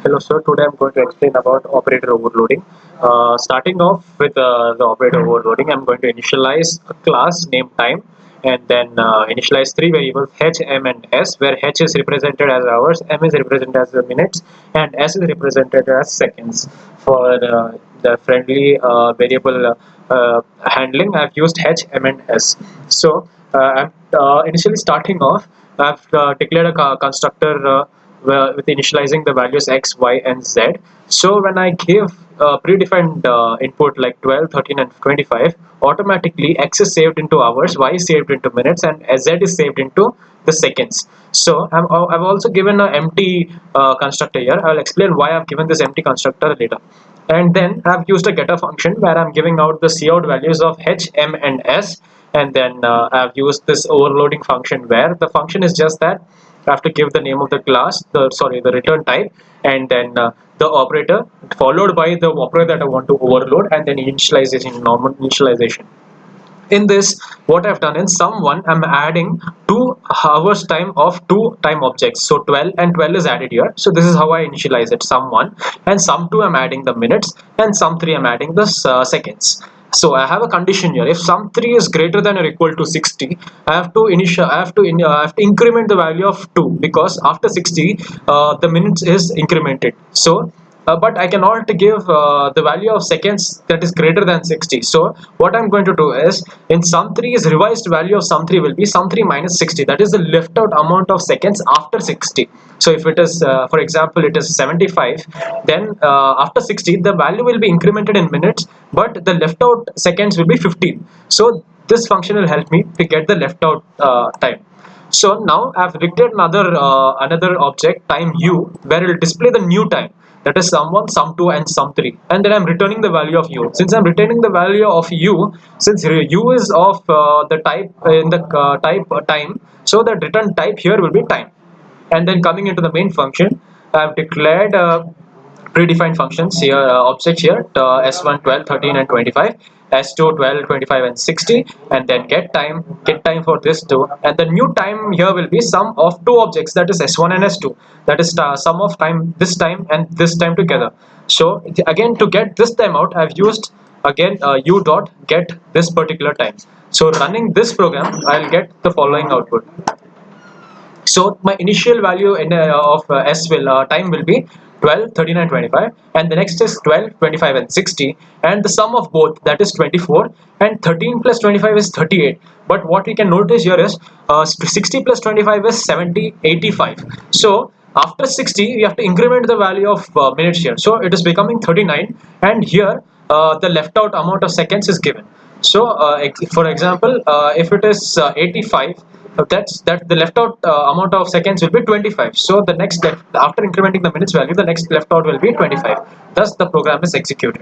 Hello sir, today I'm going to explain about operator overloading. Starting off with the operator overloading, I'm going to initialize a class named time and then initialize three variables h, m and s, where h is represented as hours, m is represented as minutes and s is represented as seconds. For the friendly variable handling, I've used h, m and s. So I'm initially starting off, I've declared a constructor with initializing the values x, y, and z. So when I give predefined input like 12, 13, and 25, automatically x is saved into hours, y is saved into minutes, and z is saved into the seconds. So I've also given an empty constructor here. I'll explain why I've given this empty constructor later. And then I've used a getter function where I'm giving out the cout values of h, m, and s. And then I've used this overloading function where the function is just that I have to give the name of the class, the return type, and then the operator followed by the operator that I want to overload, and then initialization, normal initialization. In this, what I've done in sum1, I'm adding 2 hours time of 2 time objects. So 12 and 12 is added here. So this is how I initialize it, sum1, and sum2 I'm adding the minutes, and sum3 I'm adding the seconds. So I have a condition here. If sum3 is greater than or equal to 60, I have to increment the value of 2, because after 60 the minutes is incremented. So but I cannot give the value of seconds that is greater than 60. So what I'm going to do is, in sum3 is revised value of sum3 will be sum3 minus 60. That is the left out amount of seconds after 60. So if it is for example it is 75, then after 60 the value will be incremented in minutes, but the left out seconds will be 15. So this function will help me to get the left out time. So now I've declared another object time u, where it will display the new time, that is sum1, sum2, and sum3, and then I'm returning the value of u. Since I'm returning the value of u, since u is of the type in the type time, so the return type here will be time. And then coming into the main function, I've declared predefined functions here, objects here, s1, 12, 13, and 25, s2, 12, 25, and 60, and then get time for this too. And the new time here will be sum of two objects, that is s1 and s2, that is sum of time and this time together. So again, to get this time out, I've used again u dot get this particular time. So running this program, I'll get the following output. So my initial value of s will time will be 12, 13, and 25, and the next is 12, 25, and 60, and the sum of both, that is 24, and 13 plus 25 is 38. But what we can notice here is 60 plus 25 is 70, 85. So after 60 we have to increment the value of minutes here, so it is becoming 39, and here the left out amount of seconds is given. So for example, if it is 85, that the left out amount of seconds will be 25. So the next after incrementing the minutes value, the next left out will be 25. Thus the program is executed.